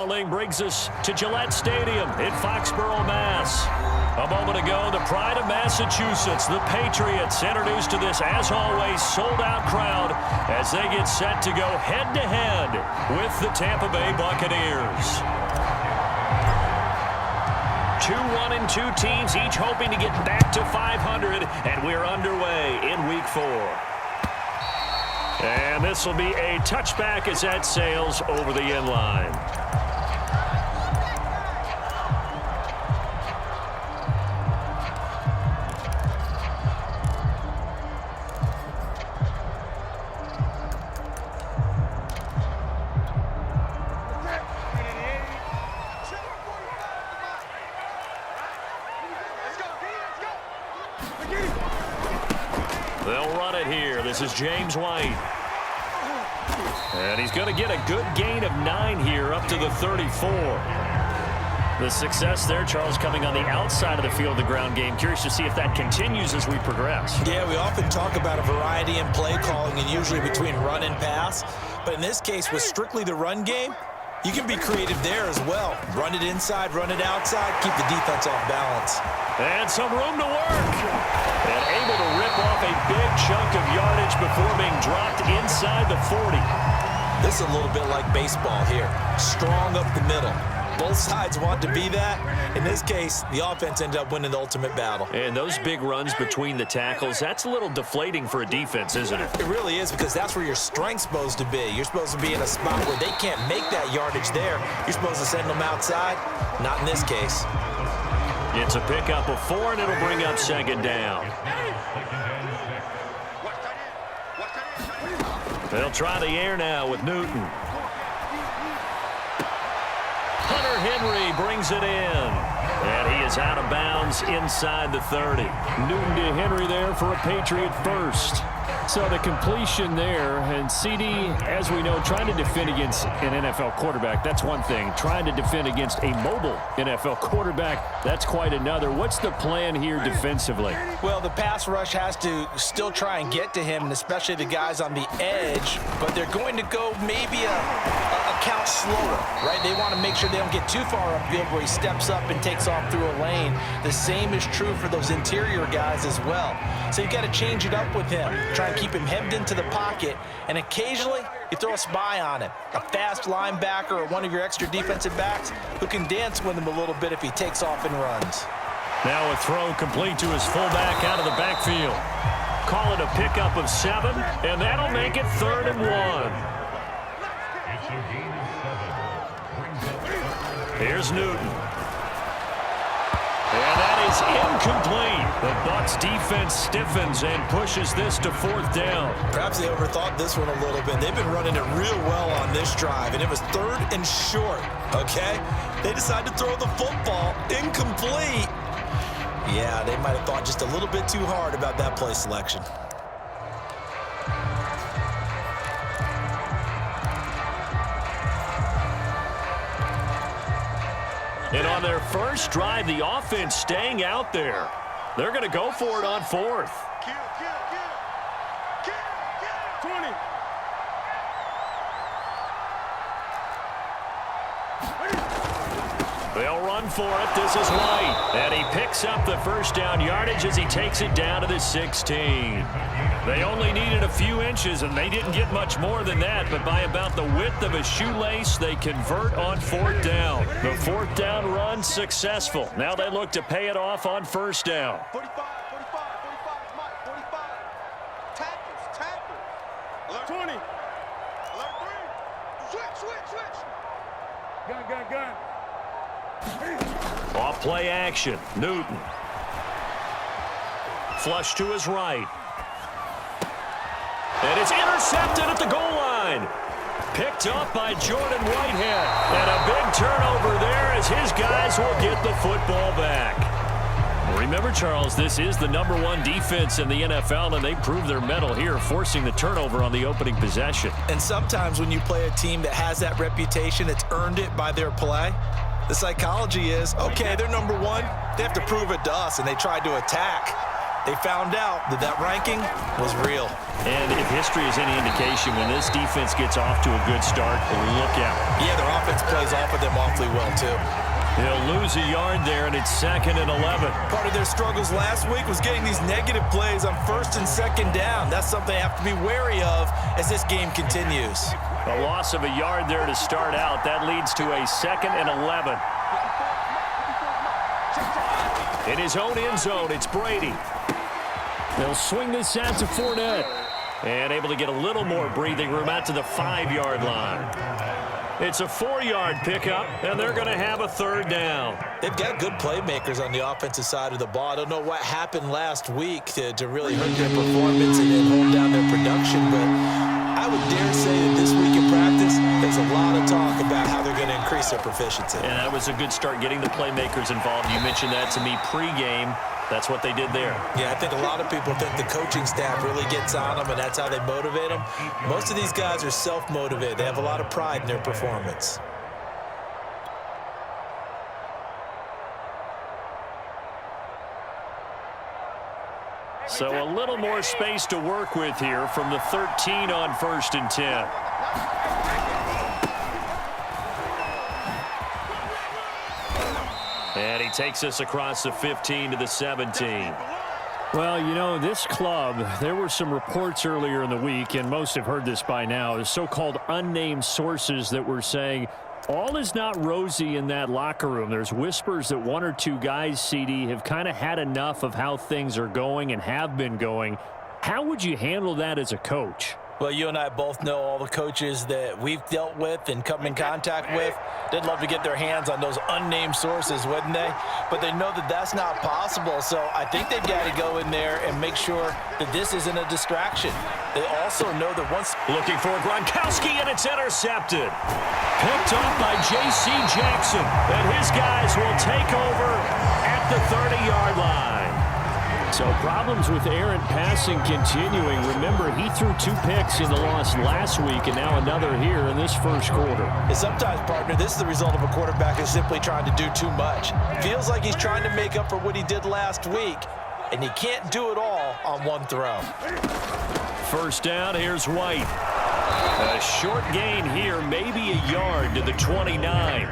Brings us to Gillette Stadium in Foxborough, Mass. A moment ago, the pride of Massachusetts, the Patriots, introduced to this, as always, sold-out crowd as they get set to go head-to-head with the Tampa Bay Buccaneers. 2-1-2 teams, each hoping to get back to 500, and we're underway in Week 4. And this will be a touchback as that sails over the end line. They'll run it here. This is James White. And he's going to get a good gain of 9 here up to the 34. The success there, Charles, coming on the outside of the field, the ground game. Curious to see if that continues as we progress. Yeah, we often talk about a variety in play calling and usually between run and pass. But in this case, with strictly the run game, you can be creative there as well. Run it inside, run it outside, keep the defense off balance. And some room to work. And able to rip off a big chunk of yardage before being dropped inside the 40. This is a little bit like baseball here. Strong up the middle. Both sides want to be that. In this case, the offense ended up winning the ultimate battle. And those big runs between the tackles, that's a little deflating for a defense, isn't it? It really is, because that's where your strength's supposed to be. You're supposed to be in a spot where they can't make that yardage there. You're supposed to send them outside. Not in this case. It's a pickup of 4, and it'll bring up second down. They'll try the air now with Newton. Hunter Henry brings it in. And he is out of bounds inside the 30. Newton to Henry there for a Patriot first. So the completion there, and CD, as we know, trying to defend against an NFL quarterback, that's one thing. Trying to defend against a mobile NFL quarterback, that's quite another. What's the plan here defensively? Well, the pass rush has to still try and get to him, and especially the guys on the edge, but they're going to go maybe a count slower, right? They want to make sure they don't get too far upfield where he steps up and takes off through a lane. The same is true for those interior guys as well. So you've got to change it up with him. Try and keep him hemmed into the pocket, and occasionally you throw a spy on him. A fast linebacker or one of your extra defensive backs who can dance with him a little bit if he takes off and runs. Now a throw complete to his fullback out of the backfield. Call it a pickup of 7, and that'll make it 3rd and 1. Here's Newton. And that is incomplete. The Bucs defense stiffens and pushes this to 4th down. Perhaps they overthought this one a little bit. They've been running it real well on this drive, and it was 3rd and short, okay? They decided to throw the football incomplete. Yeah, they might have thought just a little bit too hard about that play selection. And on their first drive, the offense staying out there. They're going to go for it on 4th. 20. They'll run for it. This is White. And he picks up the first down yardage as he takes it down to the 16. They only needed a few inches, and they didn't get much more than that. But by about the width of a shoelace, they convert on 4th down. The 4th down run successful. Now they look to pay it off on 1st down. 45, Mike, 45. Tackles. Alert 20. Alert 3. Switch. Gun. Off play action. Newton. Flush to his right. And it's intercepted at the goal line. Picked up by Jordan Whitehead. And a big turnover there as his guys will get the football back. Remember, Charles, this is the #1 defense in the NFL, and they prove their mettle here, forcing the turnover on the opening possession. And sometimes when you play a team that has that reputation, it's earned it by their play. The psychology is, okay, they're #1. They have to prove it to us, and they tried to attack. They found out that that ranking was real. And if history is any indication, when this defense gets off to a good start, look out. Yeah, their offense plays off of them awfully well, too. He'll lose a yard there, and it's 2nd and 11. Part of their struggles last week was getting these negative plays on 1st and 2nd down. That's something they have to be wary of as this game continues. A loss of a yard there to start out. That leads to a 2nd and 11. In his own end zone, it's Brady. They'll swing this out to Fournette. And able to get a little more breathing room out to the 5-yard line. It's a 4-yard pickup, and they're going to have a 3rd down. They've got good playmakers on the offensive side of the ball. I don't know what happened last week to really hurt their performance and then hold down their production, but I would dare say that this week in practice, there's a lot of talk about how they're going to increase their proficiency. And that was a good start, getting the playmakers involved. You mentioned that to me pregame. That's what they did there. Yeah, I think a lot of people think the coaching staff really gets on them, and that's how they motivate them. Most of these guys are self-motivated. They have a lot of pride in their performance. So a little more space to work with here from the 13 on 1st and 10. And he takes us across the 15 to the 17. Well, you know, this club, there were some reports earlier in the week, and most have heard this by now, the so-called unnamed sources that were saying all is not rosy in that locker room. There's whispers that 1 or 2 guys, CD, have kind of had enough of how things are going and have been going. How would you handle that as a coach? Well, you and I both know all the coaches that we've dealt with and come in contact with. They'd love to get their hands on those unnamed sources, wouldn't they? But they know that that's not possible, so I think they've got to go in there and make sure that this isn't a distraction. They also know that once... Looking for Gronkowski, and it's intercepted. Picked off by J.C. Jackson, and his guys will take over at the 30-yard line. So problems with errant passing continuing. Remember, he threw 2 picks in the loss last week and now another here in this first quarter. And sometimes, partner, this is the result of a quarterback who's simply trying to do too much. Feels like he's trying to make up for what he did last week, and he can't do it all on one throw. 1st down, here's White. A short gain here, maybe a yard to the 29.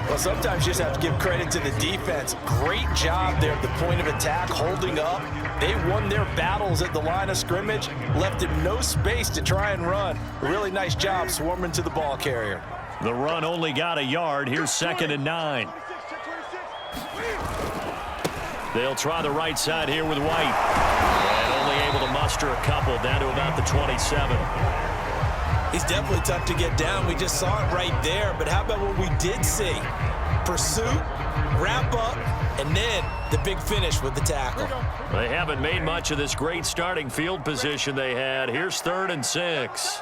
Well, sometimes you just have to give credit to the defense. Great job there at the point of attack, holding up. They won their battles at the line of scrimmage, left him no space to try and run. Really nice job swarming to the ball carrier. The run only got a yard. Here's 2nd and 9. They'll try the right side here with White. And only able to muster a couple down to about the 27. He's definitely tough to get down. We just saw it right there. But how about what we did see? Pursuit, wrap up, and then the big finish with the tackle. They haven't made much of this great starting field position they had. Here's 3rd and 6.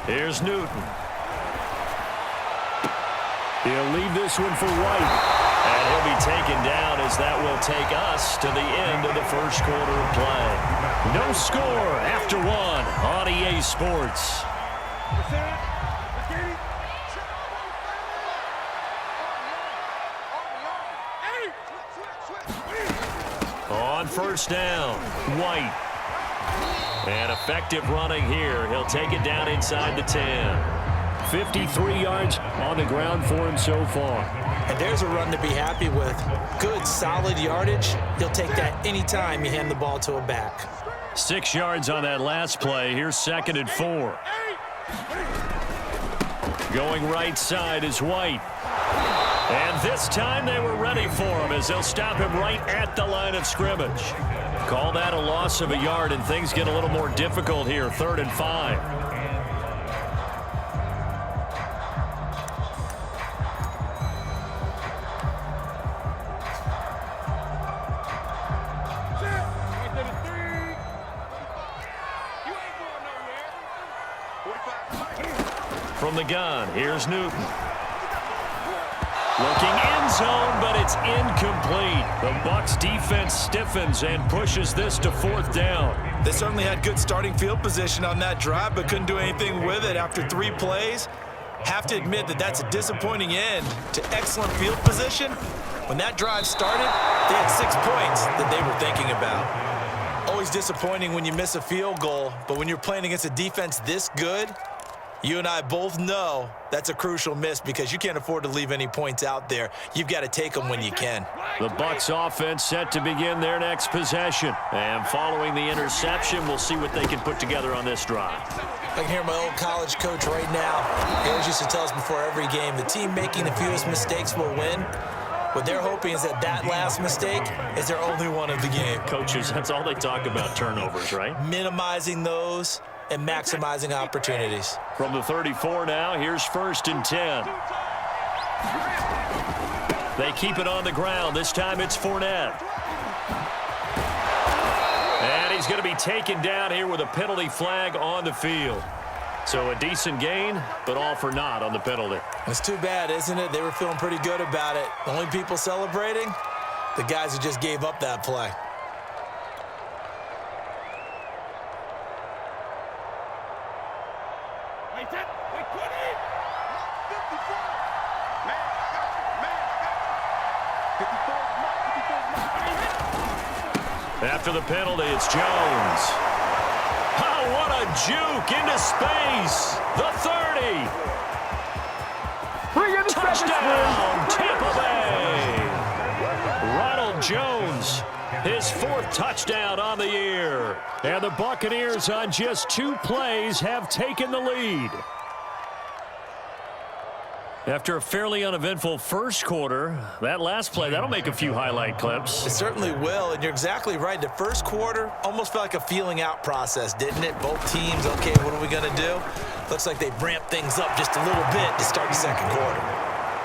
Here's Newton. He'll leave this one for White. And he'll be taken down as that will take us to the end of the first quarter of play. No score after 1 on EA Sports. On 1st down, White. And effective running here. He'll take it down inside the 10. 53 yards on the ground for him so far. And there's a run to be happy with. Good, solid yardage. He'll take that anytime you hand the ball to a back. 6 yards on that last play. Here's 2nd and 4. Going right side is White. And this time they were ready for him as they'll stop him right at the line of scrimmage. Call that a loss of a yard, and things get a little more difficult here. 3rd and 5. From the gun, here's Newton. Looking end zone, but it's incomplete. The Bucs defense stiffens and pushes this to 4th down. They certainly had good starting field position on that drive, but couldn't do anything with it after 3 plays. Have to admit that that's a disappointing end to excellent field position. When that drive started, they had 6 points that they were thinking about. Always disappointing when you miss a field goal, but when you're playing against a defense this good, you and I both know that's a crucial miss because you can't afford to leave any points out there. You've got to take them when you can. The Bucs offense set to begin their next possession. And following the interception, we'll see what they can put together on this drive. I can hear my old college coach right now. He always used to tell us before every game, the team making the fewest mistakes will win. What they're hoping is that last mistake is their only one of the game. Coaches, that's all they talk about, turnovers, right? Minimizing those and maximizing opportunities. From the 34 now, here's 1st and 10. They keep it on the ground. This time it's Fournette. And he's going to be taken down here with a penalty flag on the field. So a decent gain, but all for naught on the penalty. It's too bad, isn't it? They were feeling pretty good about it. The only people celebrating, the guys who just gave up that play. After the penalty, it's Jones. Oh, what a juke into space. The 30. Touchdown, Tampa Bay. Ronald Jones, his 4th touchdown on the year. And the Buccaneers on just 2 plays have taken the lead. After a fairly uneventful first quarter, that last play, that'll make a few highlight clips. It certainly will, and you're exactly right. The first quarter almost felt like a feeling out process, didn't it? Both teams, okay, what are we going to do? Looks like they ramped things up just a little bit to start the second quarter.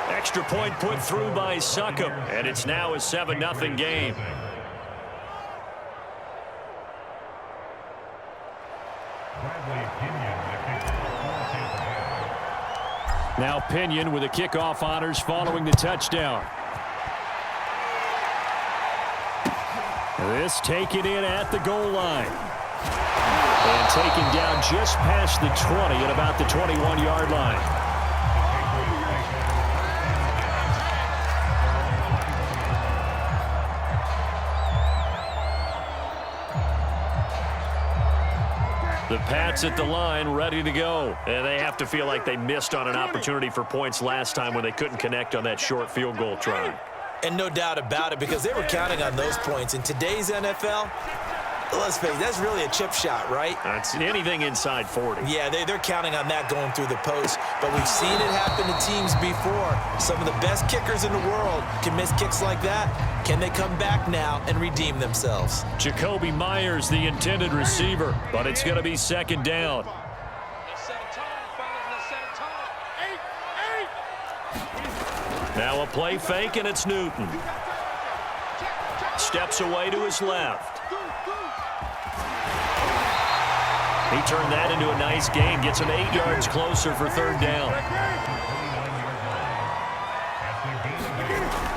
Extra point put through by Succop, and it's now a 7-0 game. Now Pinion with the kickoff honors following the touchdown. This taken in at the goal line. And taken down just past the 20 at about the 21-yard line. The Pats at the line ready to go. And they have to feel like they missed on an opportunity for points last time when they couldn't connect on that short field goal try. And no doubt about it, because they were counting on those points. In today's NFL, let's face it, that's really a chip shot, right? That's anything inside 40. Yeah, they're counting on that going through the post. But we've seen it happen to teams before. Some of the best kickers in the world can miss kicks like that. Can they come back now and redeem themselves? Jacoby Myers, the intended receiver, but it's going to be 2nd down. Now a play fake, and it's Newton. Steps away to his left. He turned that into a nice gain, gets him 8 yards closer for 3rd down.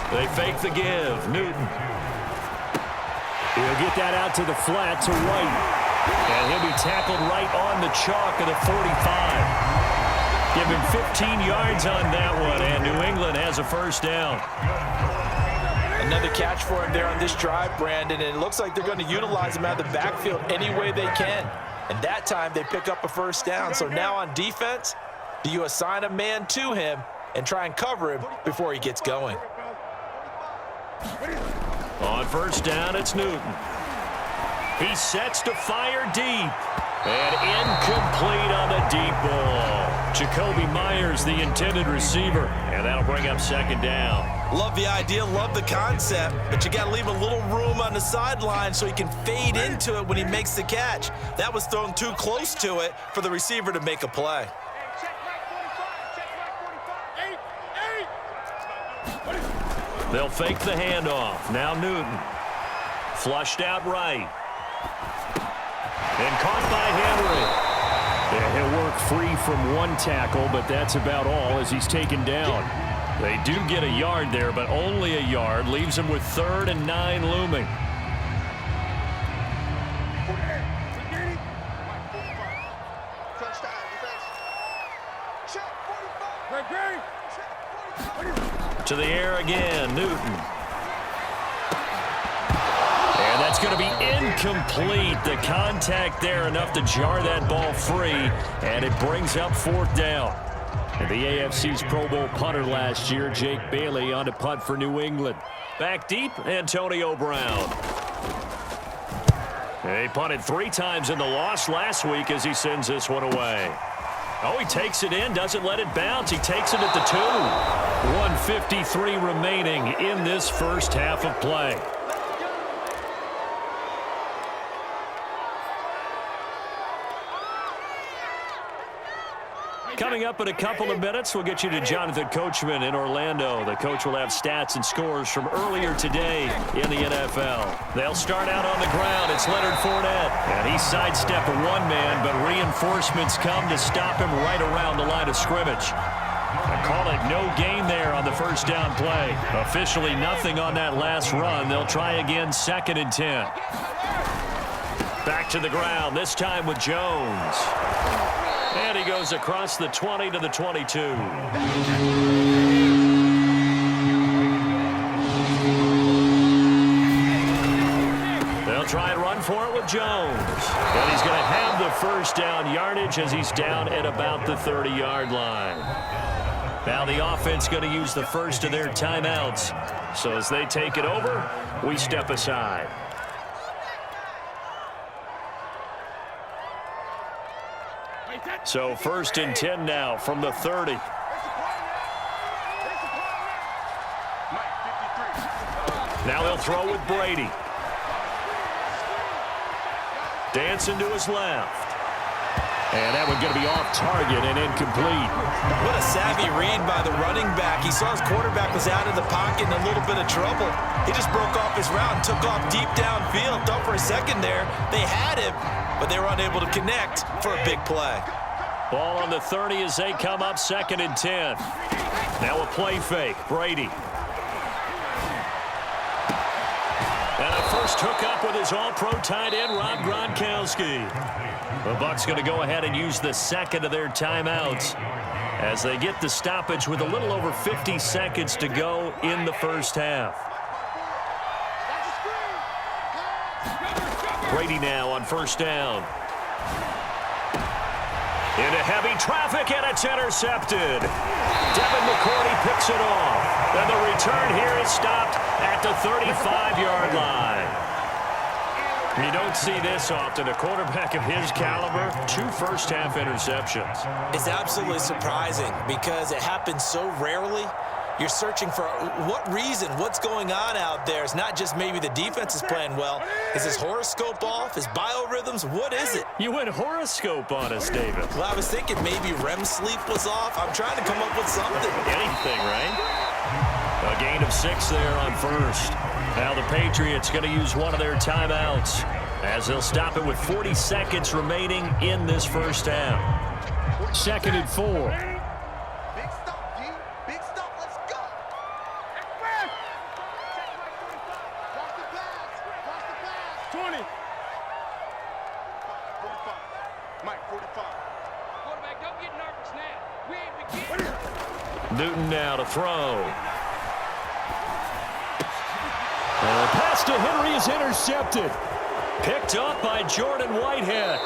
They fake the give. Newton. He'll get that out to the flat to White. And he'll be tackled right on the chalk of the 45. Give him 15 yards on that one, and New England has a 1st down. Another catch for him there on this drive, Brandon, and it looks like they're going to utilize him out of the backfield any way they can. And that time they pick up a 1st down. So now on defense, do you assign a man to him and try and cover him before he gets going? On 1st down, it's Newton. He sets to fire deep. And incomplete on the deep ball. Jacoby Myers, the intended receiver. And that'll bring up 2nd down. Love the idea, love the concept, but you got to leave a little room on the sideline so he can fade into it when he makes the catch. That was thrown too close to it for the receiver to make a play. They'll fake the handoff. Now Newton. Flushed out right. And caught by Henry. Yeah, he'll work free from one tackle, but that's about all as he's taken down. They do get a yard there, but only a yard. Leaves him with 3rd and 9 looming. To the air again, Newton. And that's going to be incomplete. The contact there enough to jar that ball free, and it brings up 4th down. And the AFC's Pro Bowl punter last year, Jake Bailey, on to punt for New England. Back deep, Antonio Brown. He punted 3 times in the loss last week as he sends this one away. Oh, he takes it in, doesn't let it bounce. He takes it at the 2. 1:53 remaining in this first half of play. Coming up in a couple of minutes, we'll get you to Jonathan Coachman in Orlando. The coach will have stats and scores from earlier today in the NFL. They'll start out on the ground. It's Leonard Fournette. And he sidestepped a one-man, but reinforcements come to stop him right around the line of scrimmage. I call it no gain there on the first down play. Officially nothing on that last run. They'll try again, 2nd and 10. Back to the ground, this time with Jones. And he goes across the 20 to the 22. They'll try and run for it with Jones. And he's going to have the first down yardage as he's down at about the 30-yard line. Now the offense going to use the first of their timeouts. So as they take it over, we step aside. So 1st and 10 now from the 30. Now he'll throw with Brady. Dancing to his left. And that one's going to be off target and incomplete. What a savvy read by the running back. He saw his quarterback was out of the pocket in a little bit of trouble. He just broke off his route and took off deep downfield. Thought for a second there they had him, but they were unable to connect for a big play. Ball on the 30 as they come up, 2nd and 10. Now a play fake, Brady. And a first hookup with his all-pro tight end, Rob Gronkowski. The Bucs going to go ahead and use the 2nd of their timeouts as they get the stoppage with a little over 50 seconds to go in the first half. Brady now on 1st down. Into heavy traffic, and it's intercepted. Devin McCourty picks it off. And the return here is stopped at the 35-yard line. You don't see this often. A quarterback of his caliber, 2 first-half interceptions. It's absolutely surprising because it happens so rarely. You're searching for what reason, what's going on out there. It's not just maybe the defense is playing well. Is his horoscope off? His biorhythms? What is it? You went horoscope on us, David. Well, I was thinking maybe REM sleep was off. I'm trying to come up with something. Anything, right? A gain of 6 there on 1st. Now the Patriots going to use one of their timeouts as they'll stop it with 40 seconds remaining in this first half. 2nd and 4. Newton now to throw. And the pass to Henry is intercepted. Picked up by Jordan Whitehead.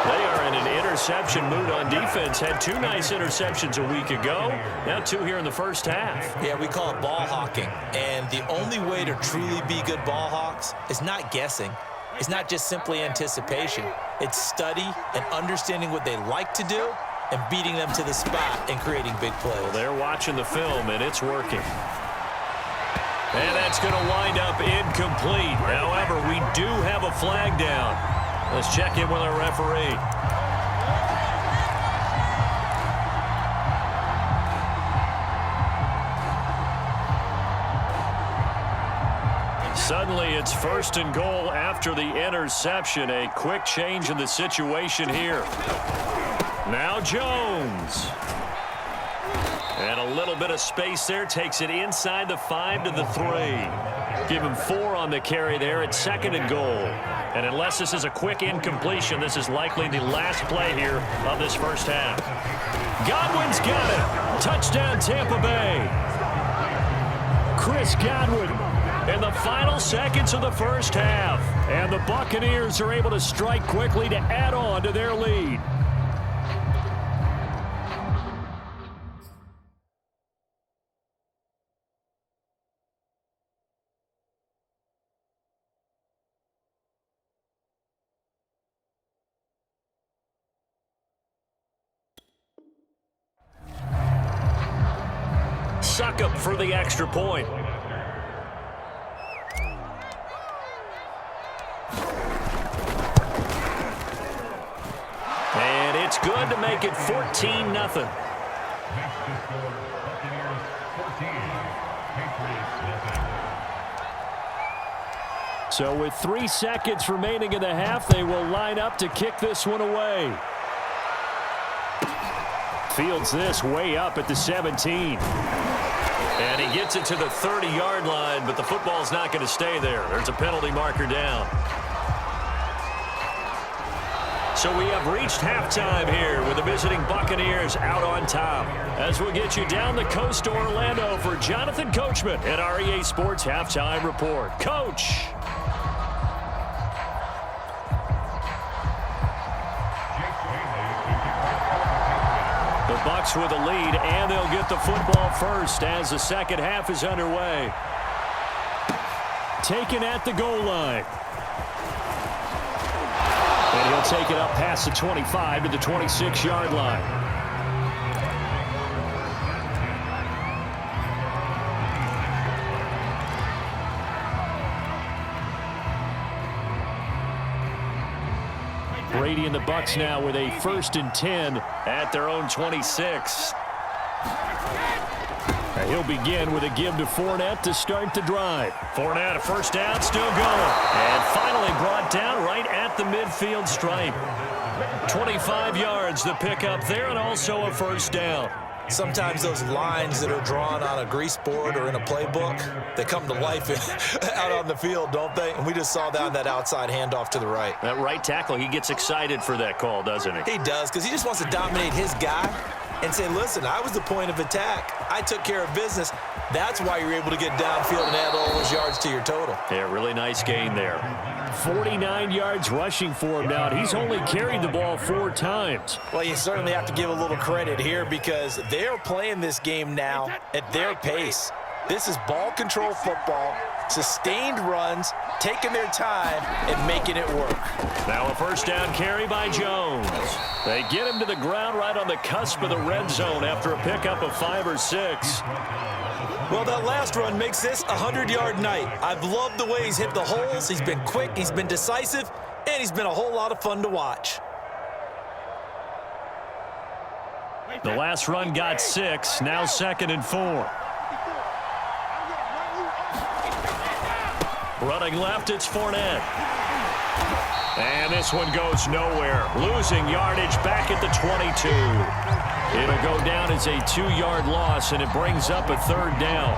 They are in an interception mood on defense. Had 2 nice interceptions a week ago. Now 2 here in the first half. Yeah, we call it ball hawking. And the only way to truly be good ball hawks is not guessing. It's not just simply anticipation. It's study and understanding what they like to do and beating them to the spot and creating big plays. Well, they're watching the film, and it's working. And that's going to wind up incomplete. However, we do have a flag down. Let's check in with our referee. Suddenly, it's 1st and goal after the interception. A quick change in the situation here. Now Jones. And a little bit of space there. Takes it inside the 5 to the 3. Give him 4 on the carry there at 2nd and goal. And unless this is a quick incompletion, this is likely the last play here of this first half. Godwin's got it. Touchdown, Tampa Bay. Chris Godwin in the final seconds of the first half. And the Buccaneers are able to strike quickly to add on to their lead. Suckup for the extra point. And it's good to make it 14-0. So with 3 seconds remaining in the half, they will line up to kick this one away. Fields this way up at the 17. And he gets it to the 30-yard line, but the football's not going to stay there. There's a penalty marker down. So we have reached halftime here with the visiting Buccaneers out on top. As we'll get you down the coast to Orlando for Jonathan Coachman at our EA Sports Halftime Report. Coach! The Bucs with a lead, and they'll get the football first as the second half is underway. Taken at the goal line. And he'll take it up past the 25 to the 26-yard line. Brady and the Bucs now with a 1st and 10 at their own 26. And he'll begin with a give to Fournette to start the drive. Fournette, a first down, still going. And finally brought down right at the midfield stripe. 25 yards the pickup there, and also a first down. Sometimes those lines that are drawn on a grease board or in a playbook, they come to life out on the field, don't they? And we just saw that on that outside handoff to the right. That right tackle, he gets excited for that call, doesn't he? He does, because he just wants to dominate his guy and say, listen, I was the point of attack. I took care of business. That's why you're able to get downfield and add all those yards to your total. Yeah, really nice gain there. 49 yards rushing for him now. He's only carried the ball 4 times. Well, you certainly have to give a little credit here because they're playing this game now at their pace. This is ball control football, sustained runs, taking their time and making it work. Now a first down carry by Jones. They get him to the ground right on the cusp of the red zone after a pickup of 5 or 6. Well, that last run makes this a 100-yard night. I've loved the way he's hit the holes. He's been quick, he's been decisive, and he's been a whole lot of fun to watch. The last run got 6, now 2nd and 4. Running left, it's Fournette. And this one goes nowhere. Losing yardage back at the 22. It'll go down as a 2-yard loss, and it brings up a 3rd down.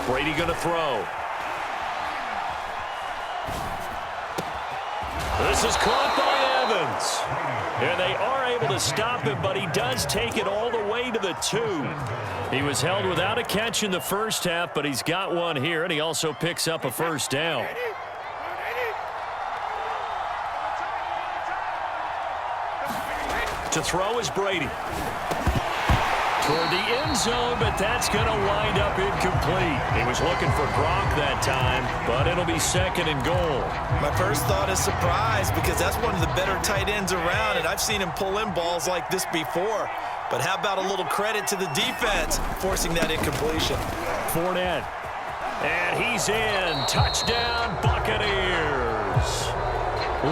Brady going to throw. This is caught by Evans. And they are able to stop him, but he does take it all the way to the 2. He was held without a catch in the first half, but he's got one here, and he also picks up a first down. To throw is Brady. Toward the end zone, but that's going to wind up incomplete. He was looking for Gronk that time, but it'll be 2nd and goal. My first thought is surprise because that's one of the better tight ends around, and I've seen him pull in balls like this before. But how about a little credit to the defense forcing that incompletion? Fournette. And he's in. Touchdown, Buccaneers.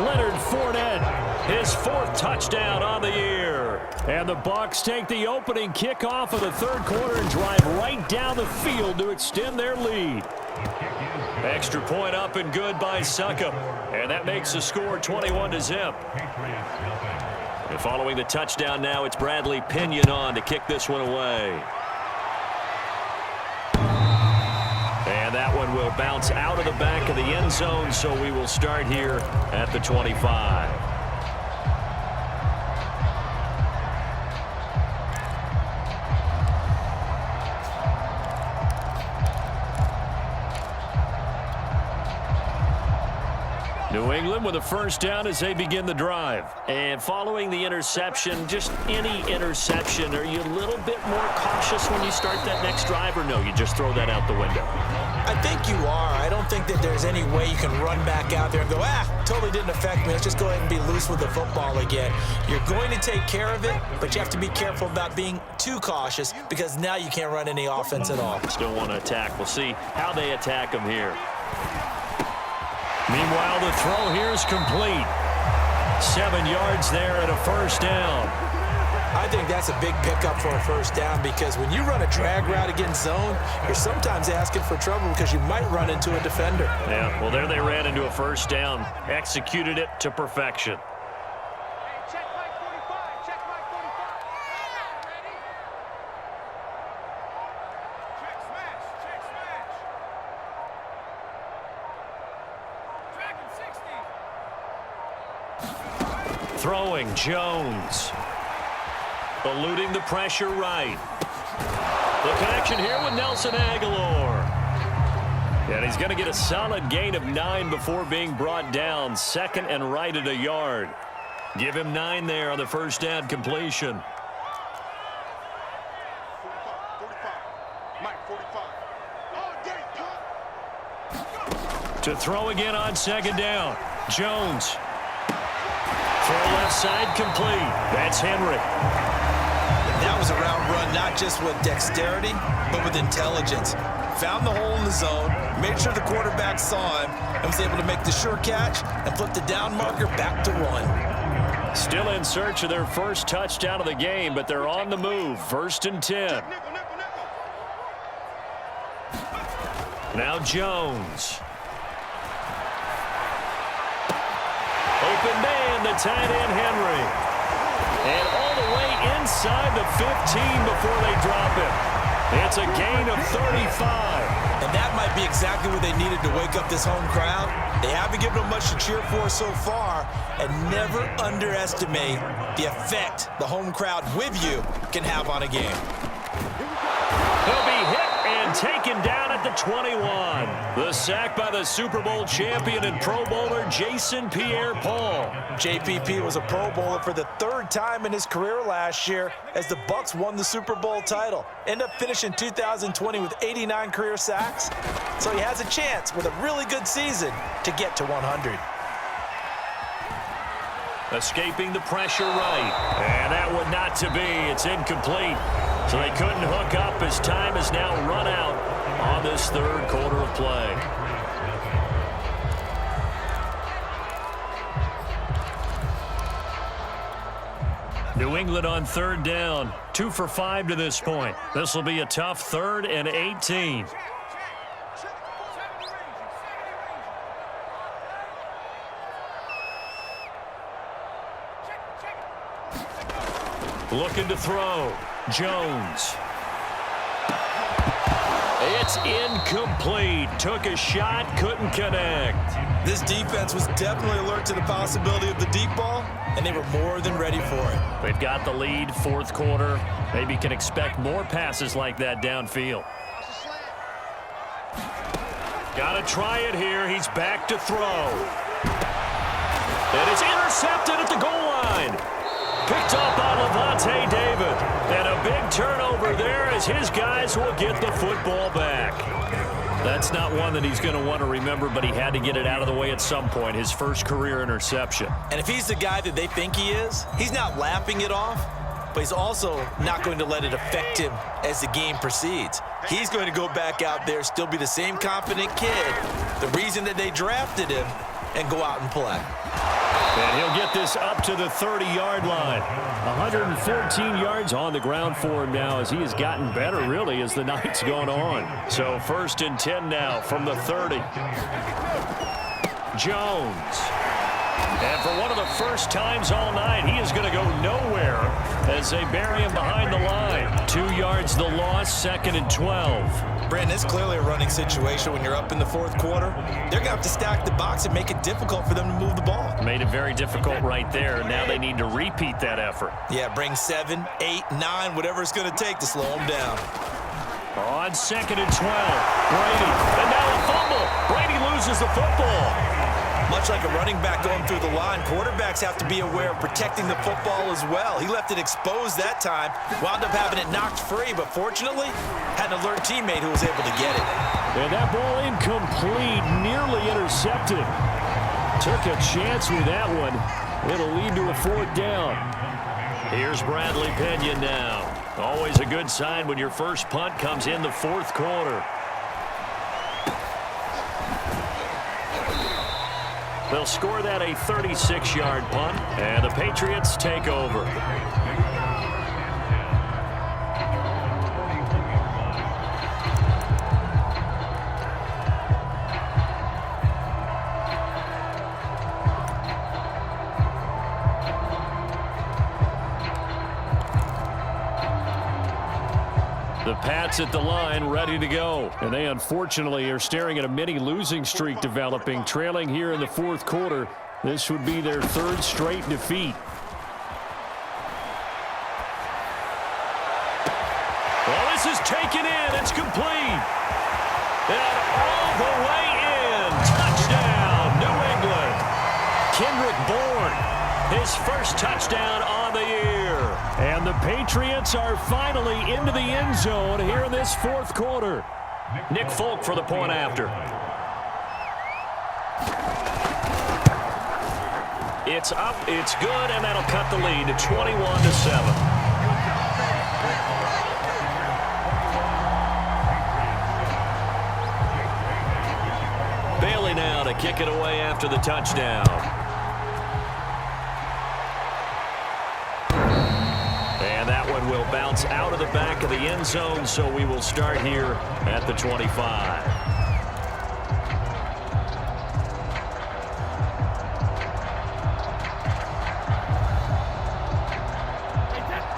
Leonard Fournette. His 4th touchdown on the year. And the Bucs take the opening kickoff of the third quarter and drive right down the field to extend their lead. Extra point up and good by Succop. And that makes the score 21-0. And following the touchdown now, it's Bradley Pinion on to kick this one away. And that one will bounce out of the back of the end zone, so we will start here at the 25. New England with a first down as they begin the drive. And following the interception, just any interception, are you a little bit more cautious when you start that next drive, or no, you just throw that out the window? I think you are. I don't think that there's any way you can run back out there and go, totally didn't affect me. Let's just go ahead and be loose with the football again. You're going to take care of it, but you have to be careful about being too cautious because now you can't run any offense at all. Still want to attack. We'll see how they attack them here. Meanwhile, the throw here is complete. 7 yards there and a first down. I think that's a big pickup for a first down because when you run a drag route against zone, you're sometimes asking for trouble because you might run into a defender. Yeah, well, there they ran into a first down. Executed it to perfection. Check Mike 45. Check Mike 45. Ready? Check smash. Check smash. Dragon 60. Throwing Jones. Eluding the pressure right. The connection here with Nelson Aguilar. And he's going to get a solid gain of 9 before being brought down. 2nd and right at a yard. Give him 9 there on the first down completion. 45. Mike 45. All day, cut. To throw again on 2nd down. Jones. Throw left side complete. That's Henry. That was a route run, not just with dexterity, but with intelligence. Found the hole in the zone, made sure the quarterback saw him, and was able to make the sure catch and flip the down marker back to 1. Still in search of their first touchdown of the game, but they're on the move. 1st and 10. Now Jones. Open man, the tight end Henry. And all the way inside the 15 before they drop him. It's a gain of 35. And that might be exactly what they needed to wake up this home crowd. They haven't given them much to cheer for so far, and never underestimate the effect the home crowd with you can have on a game. He'll be hit and taken down at the 21. The sack by the Super Bowl champion and Pro Bowler Jason Pierre-Paul. JPP was a Pro Bowler for the 3rd time in his career last year as the Bucs won the Super Bowl title. Ended up finishing 2020 with 89 career sacks. So he has a chance with a really good season to get to 100. Escaping the pressure right. And that one not to be. It's incomplete. So they couldn't hook up as time is now run out on this 3rd quarter of play. New England on 3rd down. 2 for 5 to this point. This will be a tough 3rd and 18. Looking to throw. Jones. It's incomplete. Took a shot, couldn't connect. This defense was definitely alert to the possibility of the deep ball, and they were more than ready for it. They've got the lead, 4th quarter. Maybe can expect more passes like that downfield. Got to try it here. He's back to throw. And it's intercepted at the goal line. Picked up by Levante David. And a big turnover there as his guys will get the football back. That's not one that he's going to want to remember, but he had to get it out of the way at some point, his first career interception. And if he's the guy that they think he is, he's not laughing it off, but he's also not going to let it affect him as the game proceeds. He's going to go back out there, still be the same confident kid, the reason that they drafted him, and go out and play. And he'll get this up to the 30-yard line. 114 yards on the ground for him now as he has gotten better, really, as the night's gone on. So 1st and 10 now from the 30. Jones. And for one of the first times all night, he is going to go nowhere as they bury him behind the line. 2 yards the loss, 2nd and 12. Brandon, it's clearly a running situation when you're up in the 4th quarter. They're going to have to stack the box and make it difficult for them to move the ball. Made it very difficult right there. Now they need to repeat that effort. Yeah, bring 7, 8, 9, whatever it's going to take to slow them down. On 2nd and 12, Brady. And now a fumble. Brady loses the football. Much like a running back going through the line, quarterbacks have to be aware of protecting the football as well. He left it exposed that time, wound up having it knocked free, but fortunately had an alert teammate who was able to get it. And that ball incomplete, nearly intercepted. Took a chance with that one. It'll lead to a 4th down. Here's Bradley Pena now. Always a good sign when your first punt comes in the 4th quarter. They'll score that a 36-yard punt, and the Patriots take over. The Pats at the line, ready to go. And they unfortunately are staring at a mini losing streak developing, trailing here in the 4th quarter. This would be their 3rd straight defeat. Well, this is taken in. It's complete. And all the way in. Touchdown, New England. Kendrick Bourne, his first touchdown on the year. And the Patriots are finally into the end zone here in this 4th quarter. Nick Folk for the point after. It's up, it's good, and that'll cut the lead to 21-7. Bailey now to kick it away after the touchdown. And that one will bounce out of the back of the end zone, so we will start here at the 25.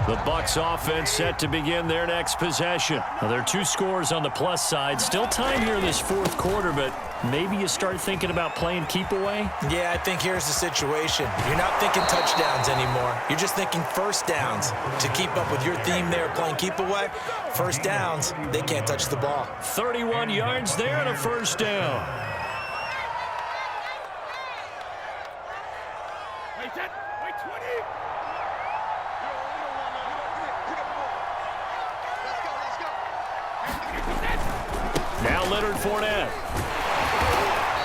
The Bucs offense set to begin their next possession. Now, there are 2 scores on the plus side. Still time here in this 4th quarter, but maybe you start thinking about playing keep away? Yeah, I think here's the situation. You're not thinking touchdowns anymore. You're just thinking first downs. To keep up with your theme there, playing keep away, first downs, they can't touch the ball. 31 yards there and a first down. Wait, 20. Now Leonard Fournette.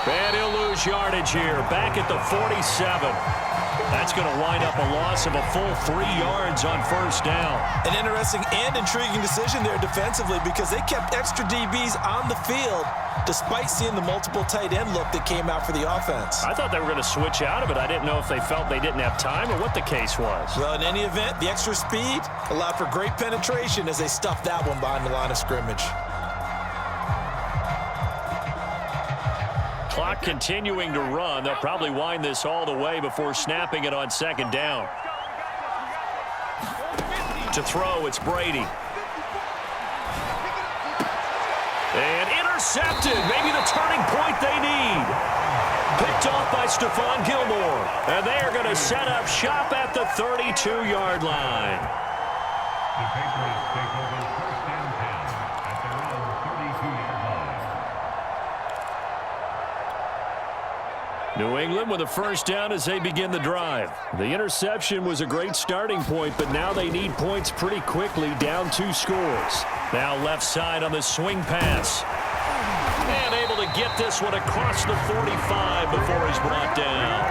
And he'll lose yardage here. Back at the 47. That's going to wind up a loss of a full 3 yards on first down. An interesting and intriguing decision there defensively because they kept extra DBs on the field despite seeing the multiple tight end look that came out for the offense. I thought they were going to switch out of it. I didn't know if they felt they didn't have time or what the case was. Well, in any event, the extra speed allowed for great penetration as they stuffed that one behind the line of scrimmage. Clock continuing to run. They'll probably wind this all the way before snapping it on 2nd down. To throw, it's Brady. And intercepted. Maybe the turning point they need. Picked off by Stephon Gilmore. And they are going to set up shop at the 32-yard line. The Patriots take over 1st and 10 at their own 32-yard line. New England with a first down as they begin the drive. The interception was a great starting point, but now they need points pretty quickly, down 2 scores. Now left side on the swing pass. And able to get this one across the 45 before he's brought down.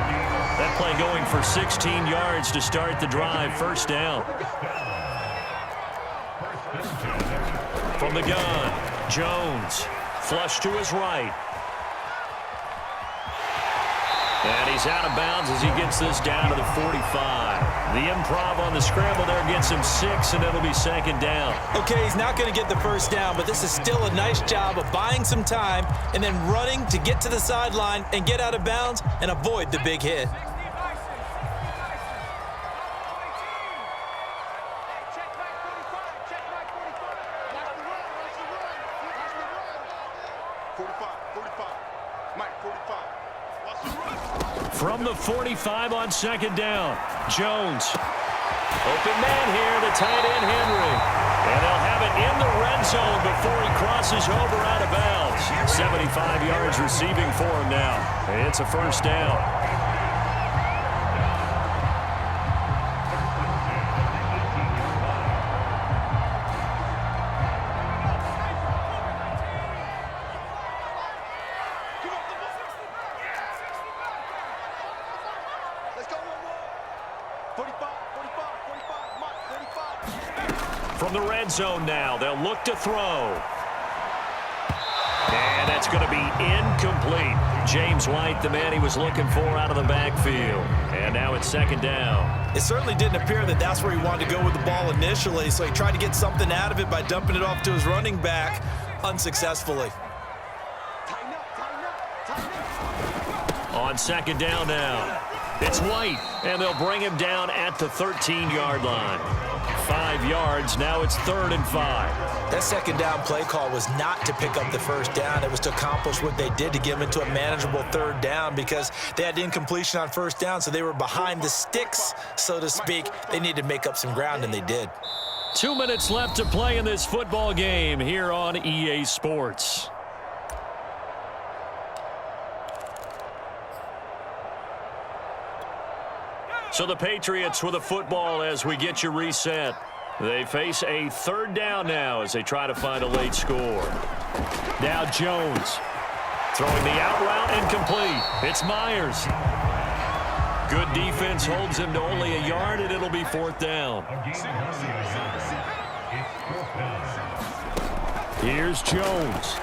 That play going for 16 yards to start the drive, first down. From the gun, Jones, flush to his right. And he's out of bounds as he gets this down to the 45. The improv on the scramble there gets him 6, and it'll be second down. Okay, he's not going to get the first down, but this is still a nice job of buying some time and then running to get to the sideline and get out of bounds and avoid the big hit. From the 45 on second down, Jones. Open man here, the tight end Henry. And they'll have it in the red zone before he crosses over out of bounds. 75 yards receiving for him now. It's a first down. From the red zone now, they'll look to throw. And that's going to be incomplete. James White, the man he was looking for out of the backfield. And now it's second down. It certainly didn't appear that that's where he wanted to go with the ball initially, so he tried to get something out of it by dumping it off to his running back unsuccessfully. On second down now, it's White, and they'll bring him down at the 13-yard line. 5 yards, now it's 3rd and 5. That second down play call was not to pick up the first down. It was to accomplish what they did to get them into a manageable 3rd down because they had incompletion on first down, so they were behind the sticks, so to speak. They needed to make up some ground, and they did. 2 minutes left to play in this football game here on EA Sports. So the Patriots with a football as we get you reset. They face a 3rd down now as they try to find a late score. Now Jones throwing the out route incomplete. It's Myers. Good defense holds him to only a yard, and it'll be 4th down. Here's Jones.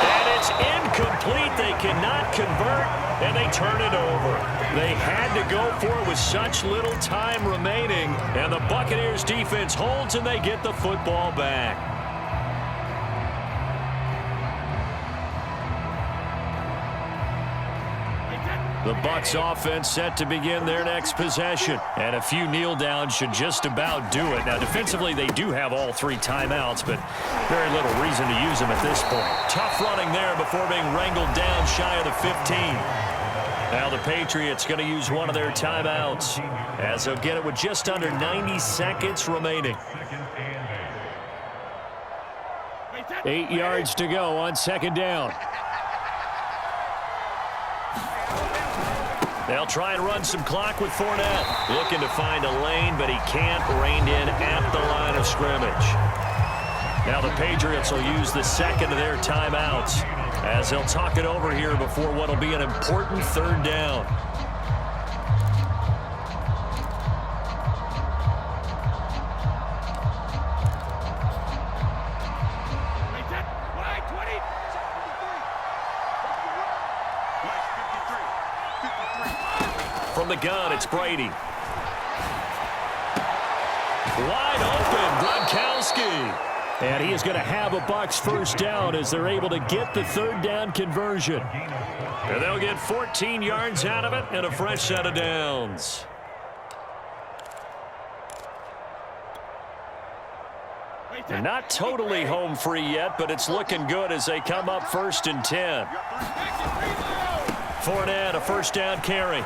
And it's incomplete. They cannot convert, and they turn it over. They had to go for it with such little time remaining, and the Buccaneers defense holds, and they get the football back. The Bucs offense set to begin their next possession, and a few kneel downs should just about do it. Now, defensively, they do have all 3 timeouts, but very little reason to use them at this point. Tough running there before being wrangled down shy of the 15. Now the Patriots going to use one of their timeouts as they'll get it with just under 90 seconds remaining. 8 yards to go on second down. They'll try and run some clock with Fournette. Looking to find a lane, but he can't. Reined in at the line of scrimmage. Now the Patriots will use the second of their timeouts as they'll talk it over here before what will be an important 3rd down. From the gun, it's Brady. Wide open, Gronkowski. And he is going to have a Bucs first down as they're able to get the 3rd down conversion. And they'll get 14 yards out of it and a fresh set of downs. They're not totally home free yet, but it's looking good as they come up 1st and 10. Fournette, a first down carry.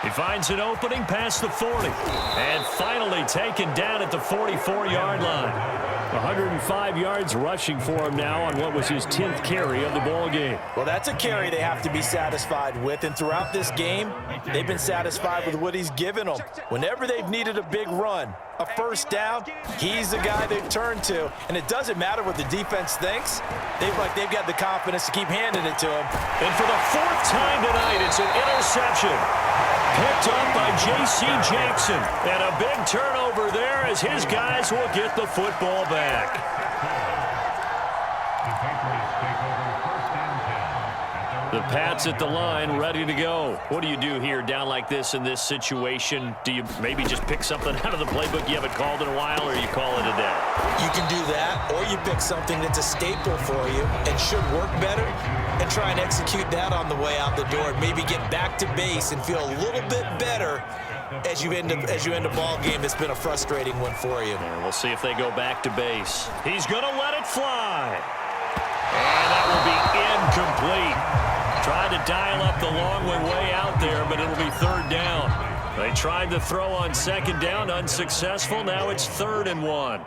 He finds an opening past the 40. And finally taken down at the 44-yard line. 105 yards rushing for him now on what was his 10th carry of the ball game. Well, that's a carry they have to be satisfied with. And throughout this game, they've been satisfied with what he's given them. Whenever they've needed a big run, a first down, he's the guy they've turned to. And it doesn't matter what the defense thinks. They've got the confidence to keep handing it to him. And for the 4th time tonight, it's an interception. Picked up by J.C. Jackson. And a big turnover there as his guys will get the football back. The Patriots take over 1st and 10 at their The Pats at the line, ready to go. What do you do here down like this in this situation? Do you maybe just pick something out of the playbook you haven't called in a while, or you call it a day? You can do that, or you pick something that's a staple for you and should work better and try and execute that on the way out the door. Maybe get back to base and feel a little bit better as you end a ball game that's been a frustrating one for you. And we'll see if they go back to base. He's going to let it fly. And that will be incomplete. Tried to dial up the long way out there, but it'll be third down. They tried to throw on second down, unsuccessful. Now it's 3rd and 1.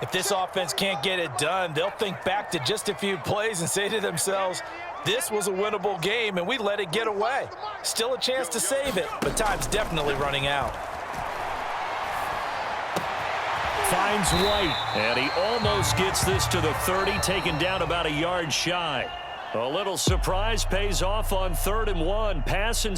If this offense can't get it done, they'll think back to just a few plays and say to themselves, this was a winnable game, and we let it get away. Still a chance to save it, but time's definitely running out. Finds White. And he almost gets this to the 30, taken down about a yard shy. A little surprise pays off on 3rd and 1. Pass and